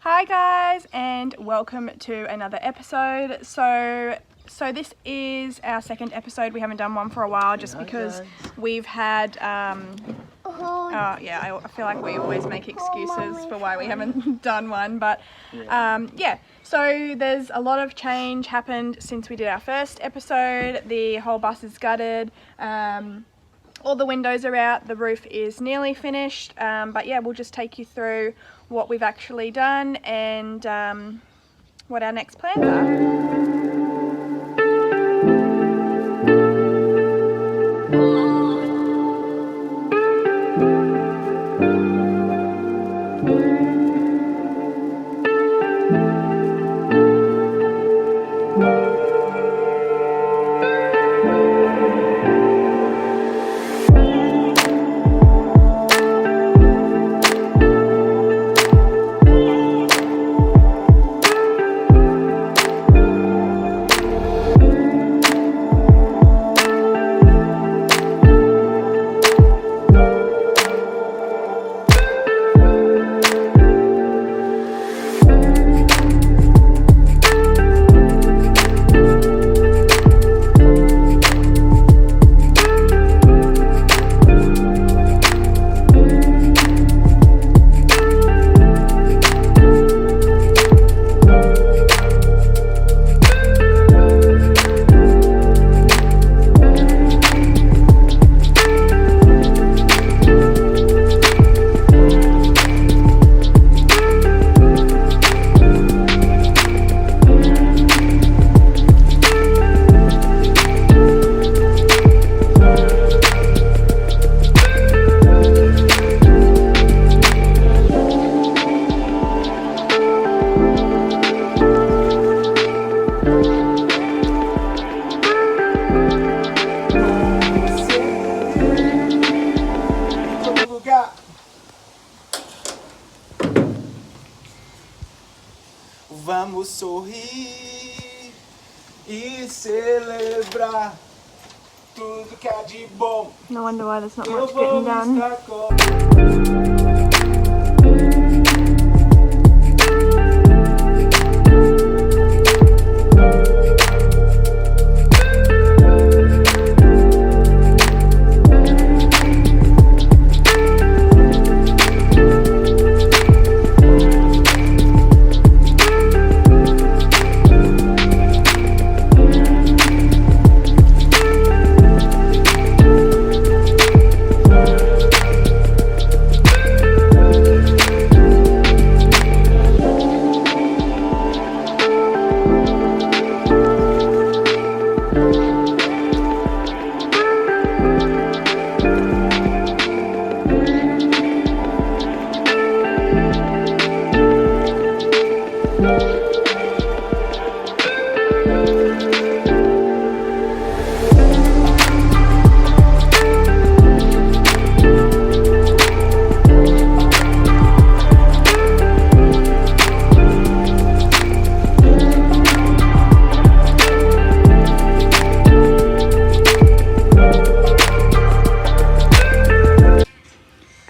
Hi guys, and welcome to another episode. So this is our second episode. We haven't done one for a while just because we've had I feel like we always make excuses for why we haven't done one, but so there's a lot of change happened since we did our first episode. The whole bus is gutted. All the windows are out, the roof is nearly finished, but yeah, we'll just take you through what we've actually done and what our next plans are. Vamos sorrir e celebrar tudo que há de bom. No wonder why there's not Eu much vou getting done. estar com...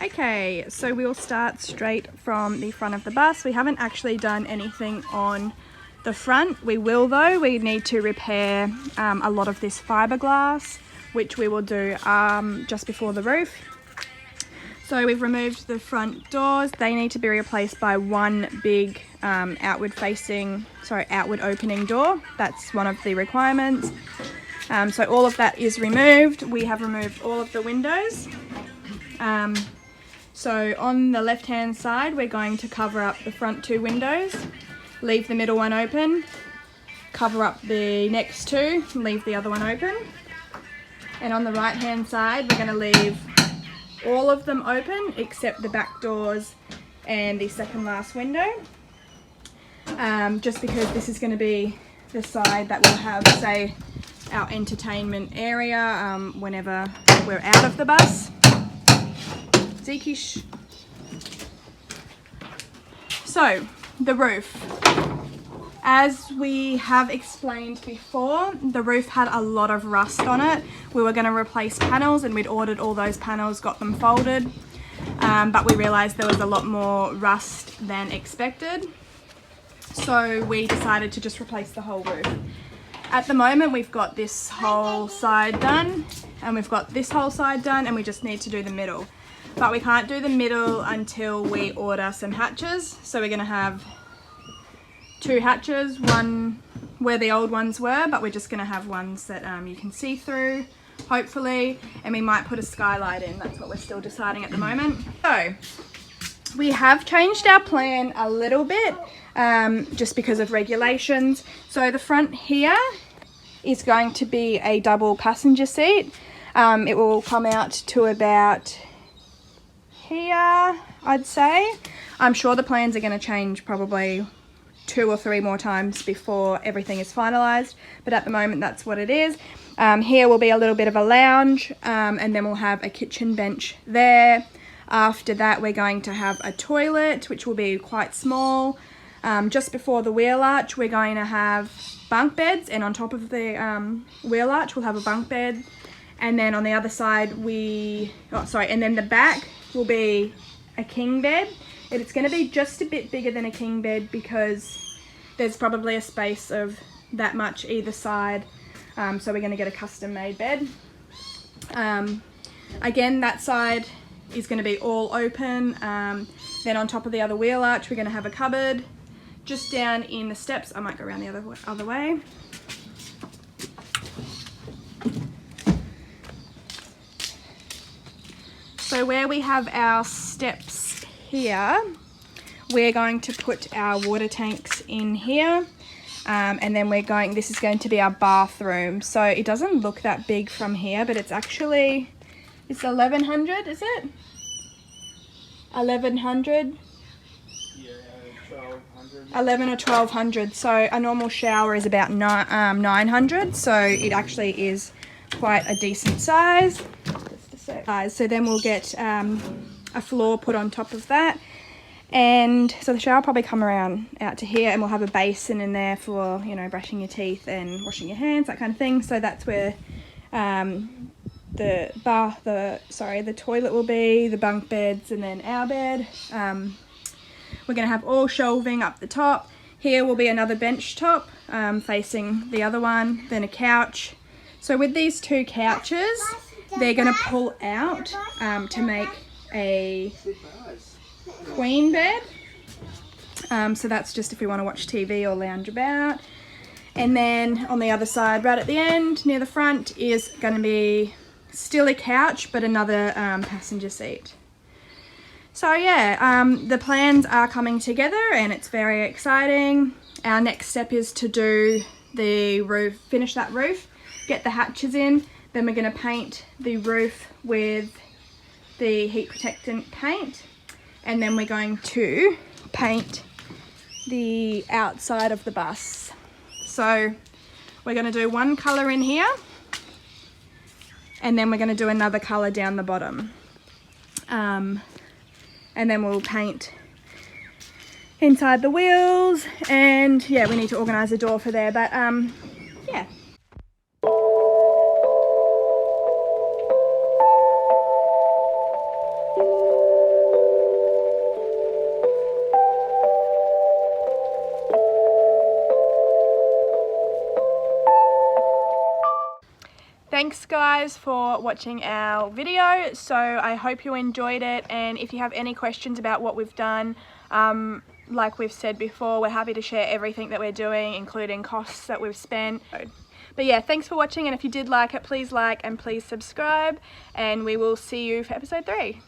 Okay, so we'll start straight from the front of the bus. We haven't actually done anything on the front. We will though. We need to repair a lot of this fiberglass, which we will do just before the roof. So we've removed the front doors. They need to be replaced by one big outward opening door. That's one of the requirements. So all of that is removed. We have removed all of the windows. So on the left hand side, we're going to cover up the front two windows, leave the middle one open, cover up the next two, leave the other one open. And on the right hand side, we're going to leave all of them open except the back doors and the second last window. Just because this is going to be the side that will have, say, our entertainment area whenever we're out of the bus. Zekish. So, the roof. As we have explained before, the roof had a lot of rust on it. We were going to replace panels and we'd ordered all those panels, got them folded. but we realized there was a lot more rust than expected. So we decided to just replace the whole roof. At the moment we've got this whole side done and we've got this whole side done, and we just need to do the middle. But we can't do the middle until we order some hatches. So we're gonna have 2 hatches, one where the old ones were, but we're just gonna have ones that you can see through, hopefully, and we might put a skylight in. That's what we're still deciding at the moment. So we have changed our plan a little bit, just because of regulations. So the front here is going to be a double passenger seat. It will come out to about here, I'd say. I'm sure the plans are going to change probably 2 or 3 more times before everything is finalized, but at the moment that's what it is. Here will be a little bit of a lounge, and then we'll have a kitchen bench there. After that we're going to have a toilet, which will be quite small. Just before the wheel arch we're going to have bunk beds, and on top of the wheel arch we'll have a bunk bed, and then on the other side and then the back will be a king bed. It's going to be just a bit bigger than a king bed because there's probably a space of that much either side, so we're going to get a custom made bed. Again, that side is going to be all open. Then on top of the other wheel arch we're going to have a cupboard. Just down in the steps, I might go around the other way. So where we have our steps here, we're going to put our water tanks in here, and then this is going to be our bathroom. So it doesn't look that big from here, but it's 1100, is it? 1100? Yeah, 1200. 11 or 1200. So a normal shower is about 900, so it actually is quite a decent size. So then we'll get a floor put on top of that, and so the shower will probably come around out to here, and we'll have a basin in there for, you know, brushing your teeth and washing your hands, that kind of thing. So that's where the toilet will be, the bunk beds, and then our bed. We're going to have all shelving up the top. Here will be another bench top facing the other one, then a couch. So with these 2 couches, they're going to pull out to make a queen bed. So that's just if we want to watch TV or lounge about. And then on the other side, right at the end, near the front, is going to be still a couch, but another passenger seat. So yeah, the plans are coming together and it's very exciting. Our next step is to do the roof, finish that roof, get the hatches in. Then we're going to paint the roof with the heat protectant paint, and then we're going to paint the outside of the bus. So we're going to do one colour in here, and then we're going to do another colour down the bottom. And then we'll paint inside the wheels, and yeah, we need to organise a door for there, but yeah. Thanks guys for watching our video. So I hope you enjoyed it, and if you have any questions about what we've done, like we've said before, we're happy to share everything that we're doing, including costs that we've spent. But yeah, thanks for watching, and if you did like it, please like and please subscribe, and we will see you for episode 3.